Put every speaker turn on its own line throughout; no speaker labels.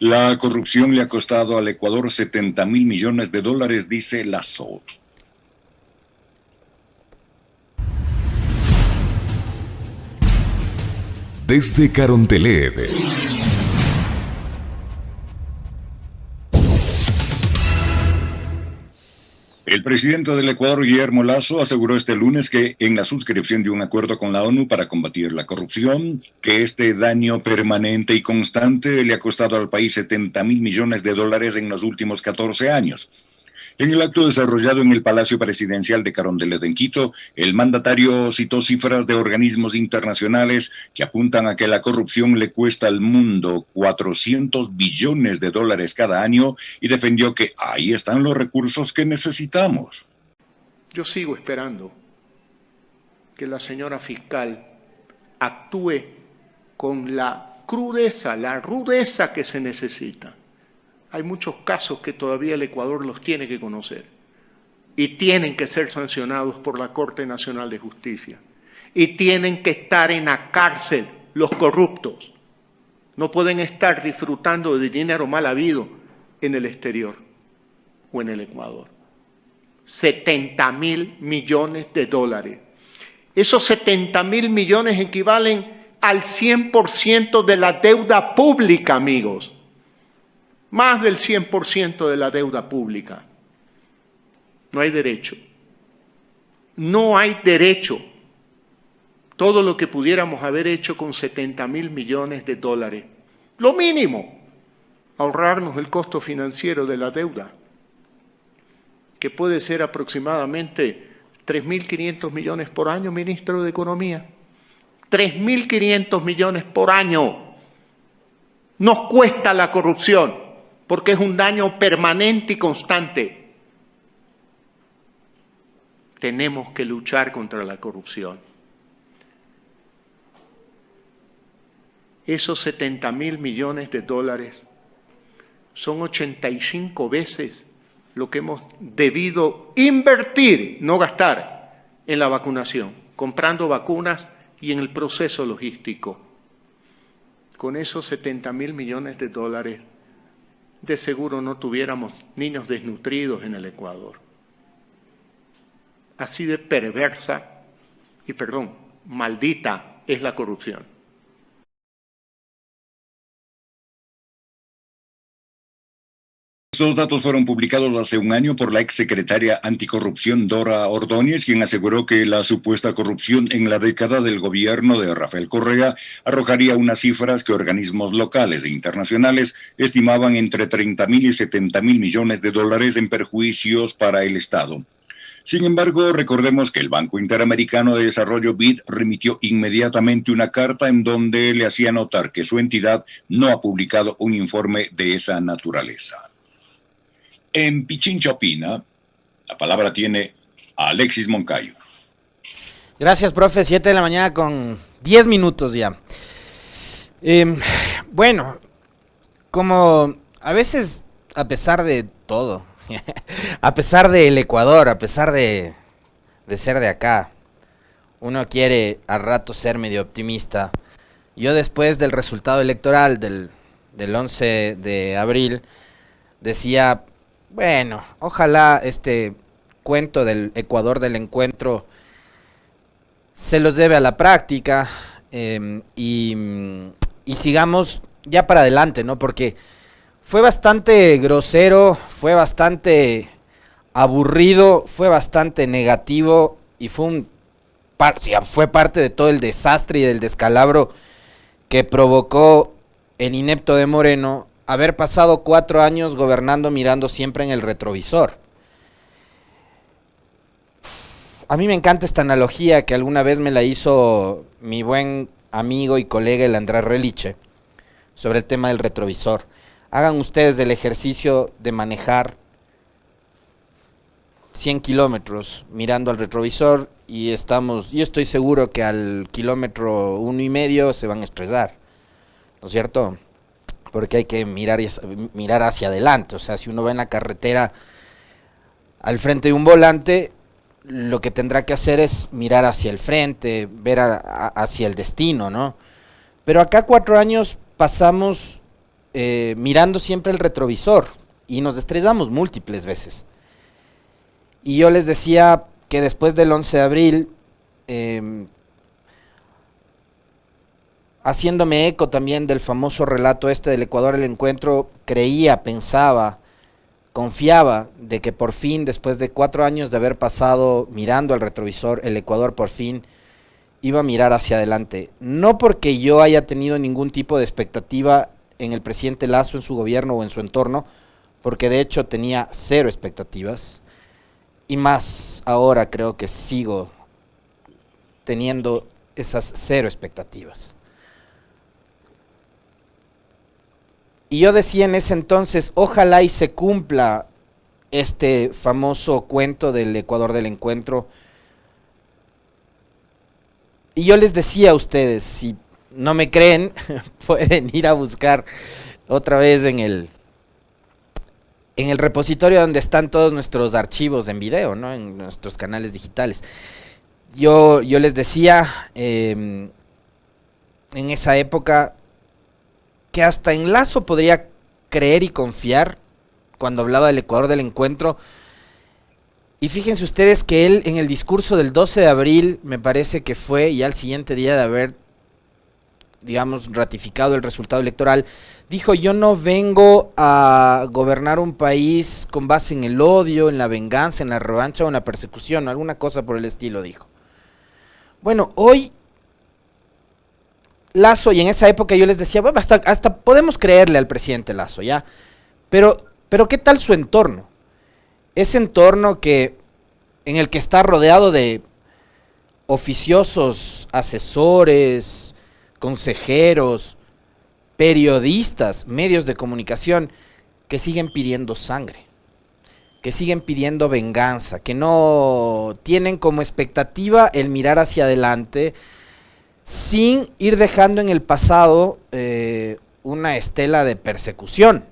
La corrupción le ha costado al Ecuador 70.000 millones de dólares, dice Lazo.
Desde Carondelet.
El presidente del Ecuador, Guillermo Lasso, aseguró este lunes que en la suscripción de un acuerdo con la ONU para combatir la corrupción, que este daño permanente y constante le ha costado al país 70.000 millones de dólares en los últimos 14 años. En el acto desarrollado en el Palacio Presidencial de Carondelet en Quito, el mandatario citó cifras de organismos internacionales que apuntan a que la corrupción le cuesta al mundo 400 billones de dólares cada año y defendió que ahí están los recursos que necesitamos.
Yo sigo esperando que la señora fiscal actúe con la crudeza, la rudeza que se necesita. Hay muchos casos que todavía el Ecuador los tiene que conocer y tienen que ser sancionados por la Corte Nacional de Justicia y tienen que estar en la cárcel los corruptos. No pueden estar disfrutando de dinero mal habido en el exterior o en el Ecuador. 70.000 millones de dólares. Esos 70.000 millones equivalen al 100% de la deuda pública, amigos. Más del 100% de la deuda pública. No hay derecho. No hay derecho. Todo lo que pudiéramos haber hecho con 70.000 millones de dólares. Lo mínimo, ahorrarnos el costo financiero de la deuda, que puede ser aproximadamente 3.500 millones por año, ministro de Economía. 3.500 millones por año. Nos cuesta la corrupción, porque es un daño permanente y constante. Tenemos que luchar contra la corrupción. Esos 70.000 millones de dólares son 85 veces lo que hemos debido invertir, no gastar, en la vacunación, comprando vacunas y en el proceso logístico. Con esos 70.000 millones de dólares, de seguro no tuviéramos niños desnutridos en el Ecuador. Así de perversa y, maldita es la corrupción.
Estos datos fueron publicados hace un año por la exsecretaria anticorrupción Dora Ordóñez, quien aseguró que la supuesta corrupción en la década del gobierno de Rafael Correa arrojaría unas cifras que organismos locales e internacionales estimaban entre 30.000 y 70.000 millones de dólares en perjuicios para el Estado. Sin embargo, recordemos que el Banco Interamericano de Desarrollo BID remitió inmediatamente una carta en donde le hacía notar que su entidad no ha publicado un informe de esa naturaleza. En Pichincha Opina, la palabra tiene Alexis Moncayo.
Gracias, profe. 7 de la mañana con 10 minutos ya. Bueno, como a veces, a pesar de todo, a pesar del Ecuador, a pesar de ser de acá, uno quiere a rato ser medio optimista. Yo después del resultado electoral del 11 de abril decía, bueno, ojalá este cuento del Ecuador del encuentro se los lleve a la práctica y sigamos ya para adelante, ¿no? Porque fue bastante grosero, fue bastante aburrido, fue bastante negativo y fue parte de todo el desastre y del descalabro que provocó el inepto de Moreno haber pasado 4 años gobernando mirando siempre en el retrovisor. A mí me encanta esta analogía que alguna vez me la hizo mi buen amigo y colega el Andrés Reliche sobre el tema del retrovisor. Hagan ustedes el ejercicio de manejar 100 kilómetros mirando al retrovisor y yo estoy seguro que al kilómetro 1.5 se van a estresar, ¿no es cierto? Porque hay que mirar hacia adelante. O sea, si uno va en la carretera al frente de un volante, lo que tendrá que hacer es mirar hacia el frente, ver hacia el destino, ¿no? Pero acá 4 años pasamos mirando siempre el retrovisor y nos estrellamos múltiples veces. Y yo les decía que después del 11 de abril, haciéndome eco también del famoso relato este del Ecuador el encuentro, creía, pensaba, confiaba de que por fin, después de 4 años de haber pasado mirando al retrovisor, el Ecuador por fin iba a mirar hacia adelante. No porque yo haya tenido ningún tipo de expectativa en el presidente Lasso, en su gobierno o en su entorno, porque de hecho tenía 0 expectativas, y más ahora creo que sigo teniendo esas 0 expectativas. Y yo decía en ese entonces, ojalá y se cumpla este famoso cuento del Ecuador del encuentro. Y yo les decía a ustedes, si no me creen, pueden ir a buscar otra vez en el repositorio donde están todos nuestros archivos en video, ¿no? En nuestros canales digitales. Yo les decía en esa época que hasta en Lasso podría creer y confiar cuando hablaba del Ecuador del encuentro. Y fíjense ustedes que él en el discurso del 12 de abril, me parece que fue, y al siguiente día de haber, digamos, ratificado el resultado electoral, dijo: yo no vengo a gobernar un país con base en el odio, en la venganza, en la revancha o en la persecución, alguna cosa por el estilo, dijo. Bueno, hoy Lasso, y en esa época yo les decía, bueno, hasta podemos creerle al presidente Lasso, ¿ya? Pero ¿qué tal su entorno? Ese entorno en el que está rodeado de oficiosos, asesores, consejeros, periodistas, medios de comunicación, que siguen pidiendo sangre, que siguen pidiendo venganza, que no tienen como expectativa el mirar hacia adelante, sin ir dejando en el pasado una estela de persecución.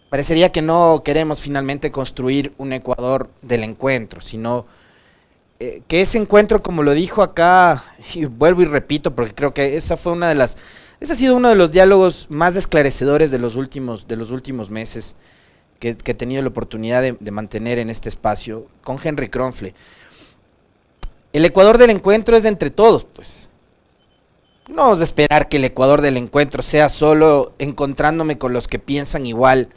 Parecería que no queremos finalmente construir un Ecuador del encuentro, sino que ese encuentro, como lo dijo acá, y vuelvo y repito, porque creo que ese ha sido uno de los diálogos más esclarecedores de los últimos meses que he tenido la oportunidad de mantener en este espacio, con Henry Kronfle. El Ecuador del encuentro es de entre todos, pues. No vamos a esperar que el Ecuador del encuentro sea solo encontrándome con los que piensan igual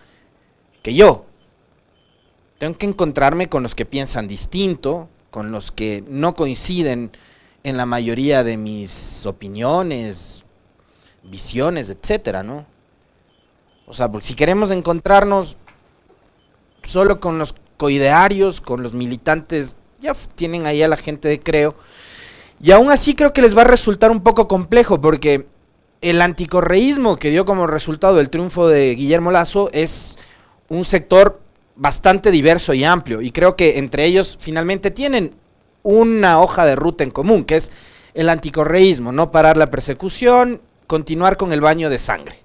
que yo. Tengo que encontrarme con los que piensan distinto, con los que no coinciden en la mayoría de mis opiniones, visiones, etcétera, ¿no? O sea, porque si queremos encontrarnos solo con los coidearios, con los militantes, ya tienen ahí a la gente de Creo, y aún así creo que les va a resultar un poco complejo, porque el anticorreísmo que dio como resultado el triunfo de Guillermo Lasso es un sector bastante diverso y amplio, y creo que entre ellos finalmente tienen una hoja de ruta en común, que es el anticorreísmo: no parar la persecución, continuar con el baño de sangre.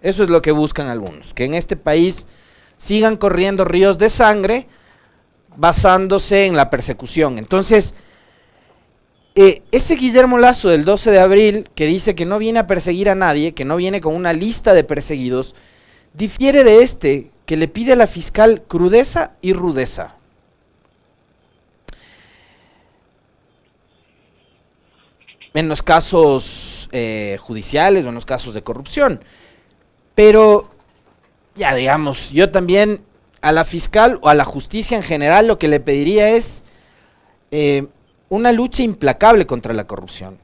Eso es lo que buscan algunos, que en este país sigan corriendo ríos de sangre basándose en la persecución. Entonces, ese Guillermo Lasso del 12 de abril, que dice que no viene a perseguir a nadie, que no viene con una lista de perseguidos, difiere de este, que le pide a la fiscal crudeza y rudeza. En los casos judiciales o en los casos de corrupción. Pero, ya digamos, yo también a la fiscal o a la justicia en general lo que le pediría es una lucha implacable contra la corrupción,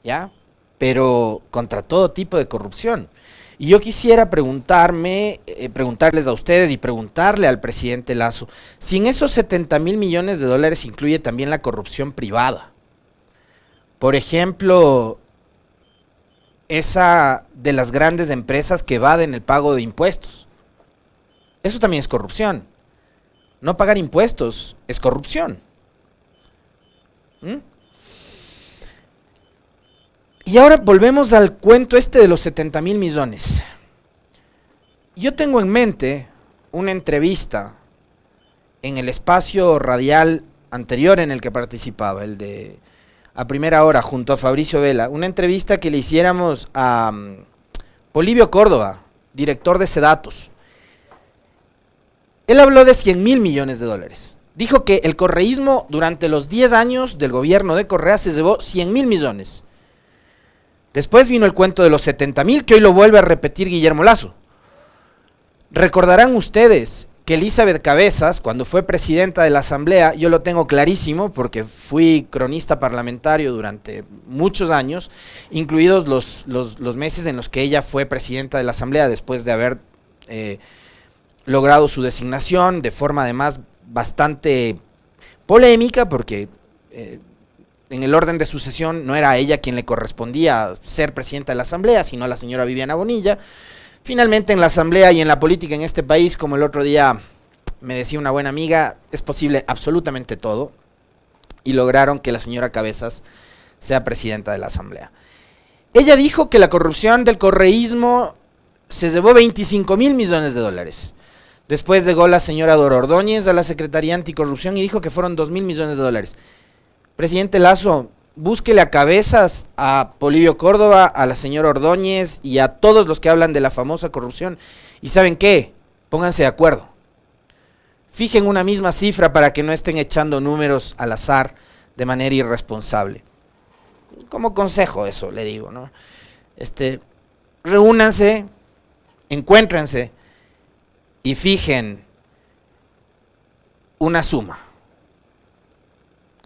¿ya? Pero contra todo tipo de corrupción. Y yo quisiera preguntarles a ustedes y preguntarle al presidente Lasso, si en esos 70,000 millones de dólares incluye también la corrupción privada. Por ejemplo, esa de las grandes empresas que evaden el pago de impuestos. Eso también es corrupción. No pagar impuestos es corrupción. Y ahora volvemos al cuento este de los 70,000 millones. Yo tengo en mente una entrevista en el espacio radial anterior en el que participaba, el de A Primera Hora, junto a Fabricio Vela, una entrevista que le hiciéramos a Polibio Córdoba, director de Sedatos. Él habló de 100.000 millones de dólares. Dijo que el correísmo durante los 10 años del gobierno de Correa se llevó 100.000 millones. Después vino el cuento de los 70.000, que hoy lo vuelve a repetir Guillermo Lasso. Recordarán ustedes que Elizabeth Cabezas, cuando fue presidenta de la Asamblea, yo lo tengo clarísimo porque fui cronista parlamentario durante muchos años, incluidos los meses en los que ella fue presidenta de la Asamblea después de haber logrado su designación de forma además bastante polémica, porque en el orden de sucesión no era a ella quien le correspondía ser presidenta de la Asamblea, sino a la señora Viviana Bonilla. Finalmente en la Asamblea y en la política en este país, como el otro día me decía una buena amiga, es posible absolutamente todo, y lograron que la señora Cabezas sea presidenta de la Asamblea. Ella dijo que la corrupción del correísmo se llevó 25.000 millones de dólares. Después llegó la señora Dora Ordóñez a la Secretaría Anticorrupción y dijo que fueron 2.000 millones de dólares. Presidente Lasso, búsquele a Cabezas, a Polibio Córdoba, a la señora Ordóñez y a todos los que hablan de la famosa corrupción. ¿Y saben qué? Pónganse de acuerdo. Fijen una misma cifra para que no estén echando números al azar de manera irresponsable. Como consejo eso le digo, ¿no? Reúnanse, encuéntrense y fijen una suma.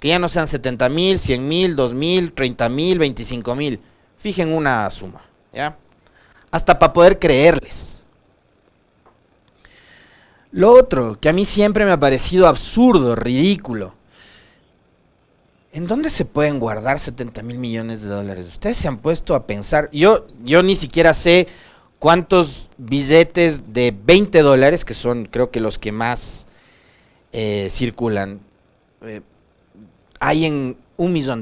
Que ya no sean 70.000, 100.000, 2.000, 30.000, 25.000. Fijen una suma, ¿ya? Hasta para poder creerles. Lo otro, que a mí siempre me ha parecido absurdo, ridículo. ¿En dónde se pueden guardar 70.000 millones de dólares? Ustedes se han puesto a pensar. Yo ni siquiera sé cuántos billetes de 20 dólares, que son creo que los que más circulan, hay en $1 millón.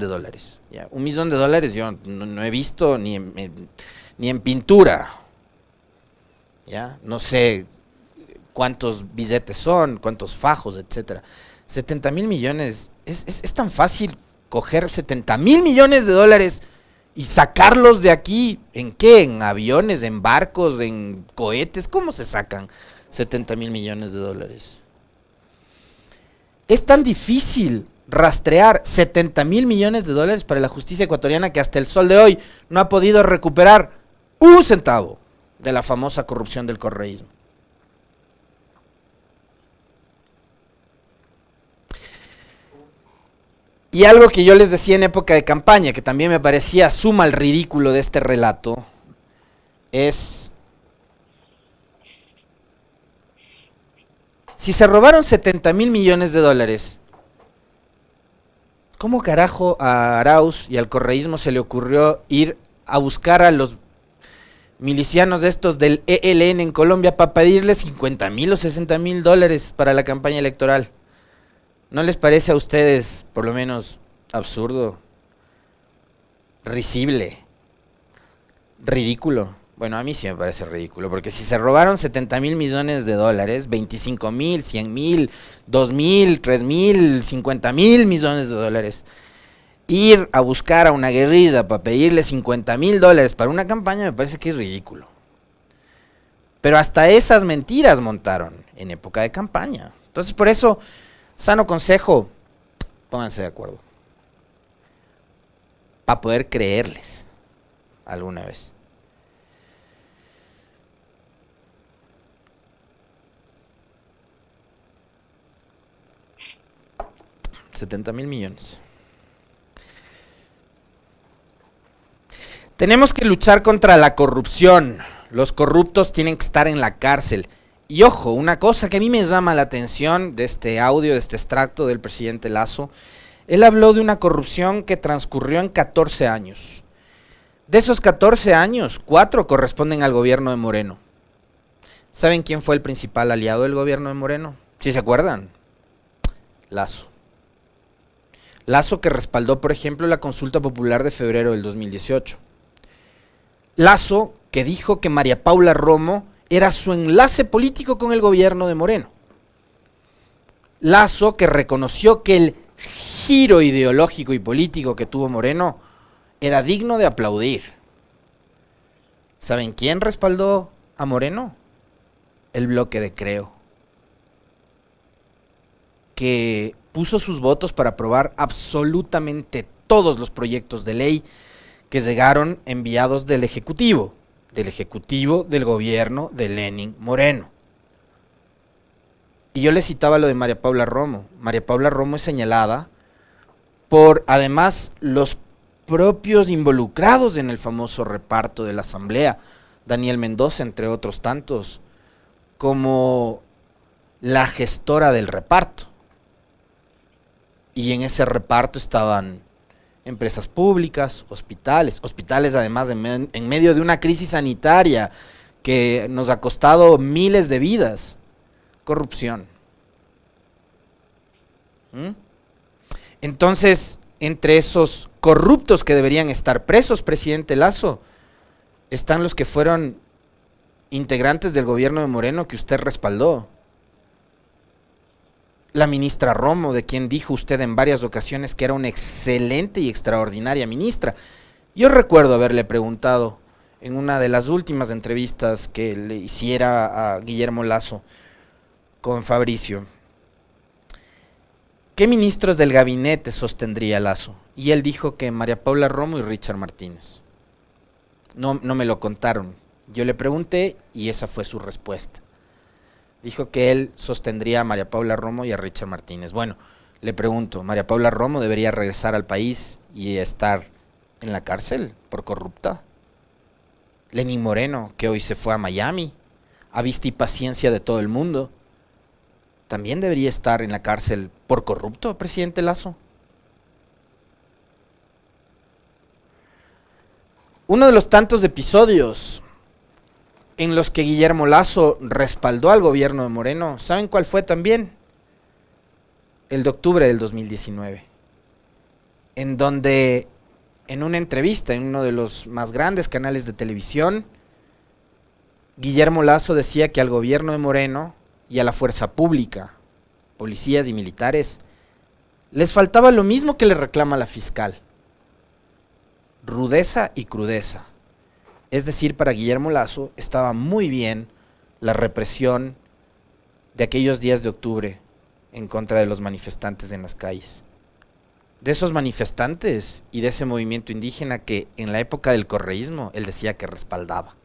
¿Ya? $1 millón yo no he visto ni en pintura. ¿Ya? No sé cuántos billetes son, cuántos fajos, etcétera. 70.000 millones, es tan fácil coger 70.000 millones de dólares y sacarlos de aquí. ¿En qué? ¿En aviones, en barcos, en cohetes? ¿Cómo se sacan 70.000 millones de dólares? Es tan difícil rastrear 70.000 millones de dólares para la justicia ecuatoriana que hasta el sol de hoy no ha podido recuperar un centavo de la famosa corrupción del correísmo. Y algo que yo les decía en época de campaña, que también me parecía suma el ridículo de este relato, es: si se robaron 70.000 millones de dólares, ¿cómo carajo a Arauz y al correísmo se le ocurrió ir a buscar a los milicianos de estos del ELN en Colombia para pedirles 50.000 o 60.000 dólares para la campaña electoral? ¿No les parece a ustedes por lo menos absurdo, risible, ridículo? Bueno, a mí sí me parece ridículo, porque si se robaron 70.000 millones de dólares, 25.000, 100.000, 2.000, 3.000, 50.000 millones de dólares, ir a buscar a una guerrilla para pedirle 50.000 dólares para una campaña me parece que es ridículo. Pero hasta esas mentiras montaron en época de campaña. Entonces, por eso, sano consejo, pónganse de acuerdo. Para poder creerles alguna vez. $70.000 millones. Tenemos que luchar contra la corrupción. Los corruptos tienen que estar en la cárcel. Y ojo, una cosa que a mí me llama la atención de este audio, de este extracto del presidente Lasso, él habló de una corrupción que transcurrió en 14 años. De esos 14 años, 4 corresponden al gobierno de Moreno. ¿Saben quién fue el principal aliado del gobierno de Moreno? ¿Sí se acuerdan? Lasso. Lasso, que respaldó, por ejemplo, la consulta popular de febrero del 2018. Lasso, que dijo que María Paula Romo era su enlace político con el gobierno de Moreno. Lasso, que reconoció que el giro ideológico y político que tuvo Moreno era digno de aplaudir. ¿Saben quién respaldó a Moreno? El bloque de Creo, que puso sus votos para aprobar absolutamente todos los proyectos de ley que llegaron enviados del Ejecutivo del gobierno de Lenín Moreno. Y yo le citaba lo de María Paula Romo. María Paula Romo es señalada por, además, los propios involucrados en el famoso reparto de la Asamblea, Daniel Mendoza, entre otros tantos, como la gestora del reparto. Y en ese reparto estaban empresas públicas, hospitales además en medio de una crisis sanitaria que nos ha costado miles de vidas, corrupción. Entonces, entre esos corruptos que deberían estar presos, presidente Lasso, están los que fueron integrantes del gobierno de Moreno que usted respaldó. La ministra Romo, de quien dijo usted en varias ocasiones que era una excelente y extraordinaria ministra. Yo recuerdo haberle preguntado en una de las últimas entrevistas que le hiciera a Guillermo Lasso con Fabricio, ¿qué ministros del gabinete sostendría Lasso? Y él dijo que María Paula Romo y Richard Martínez. No me lo contaron. Yo le pregunté y esa fue su respuesta. Dijo que él sostendría a María Paula Romo y a Richard Martínez. Bueno, le pregunto, ¿María Paula Romo debería regresar al país y estar en la cárcel por corrupta? Lenín Moreno, que hoy se fue a Miami, a vista y paciencia de todo el mundo, ¿también debería estar en la cárcel por corrupto, presidente Lasso? Uno de los tantos episodios en los que Guillermo Lasso respaldó al gobierno de Moreno, ¿saben cuál fue también? El de octubre del 2019, en donde en una entrevista en uno de los más grandes canales de televisión, Guillermo Lasso decía que al gobierno de Moreno y a la fuerza pública, policías y militares, les faltaba lo mismo que le reclama la fiscal: rudeza y crudeza. Es decir, para Guillermo Lasso estaba muy bien la represión de aquellos días de octubre en contra de los manifestantes en las calles. De esos manifestantes y de ese movimiento indígena que en la época del correísmo él decía que respaldaba.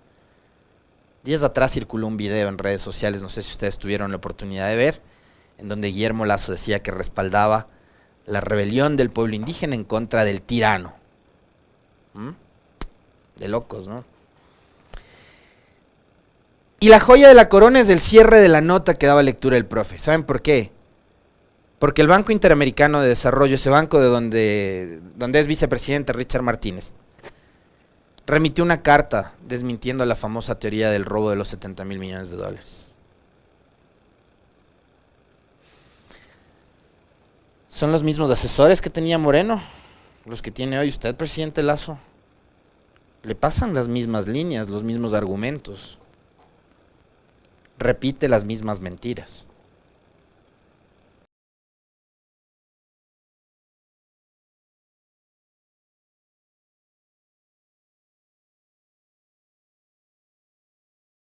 Días atrás circuló un video en redes sociales, no sé si ustedes tuvieron la oportunidad de ver, en donde Guillermo Lasso decía que respaldaba la rebelión del pueblo indígena en contra del tirano. De locos, ¿no? Y la joya de la corona es el cierre de la nota que daba lectura el profe. ¿Saben por qué? Porque el Banco Interamericano de Desarrollo, ese banco de donde es vicepresidente Richard Martínez, remitió una carta desmintiendo la famosa teoría del robo de los 70,000 millones de dólares. Son los mismos asesores que tenía Moreno, los que tiene hoy usted, presidente Lasso. Le pasan las mismas líneas, los mismos argumentos. Repite las mismas mentiras.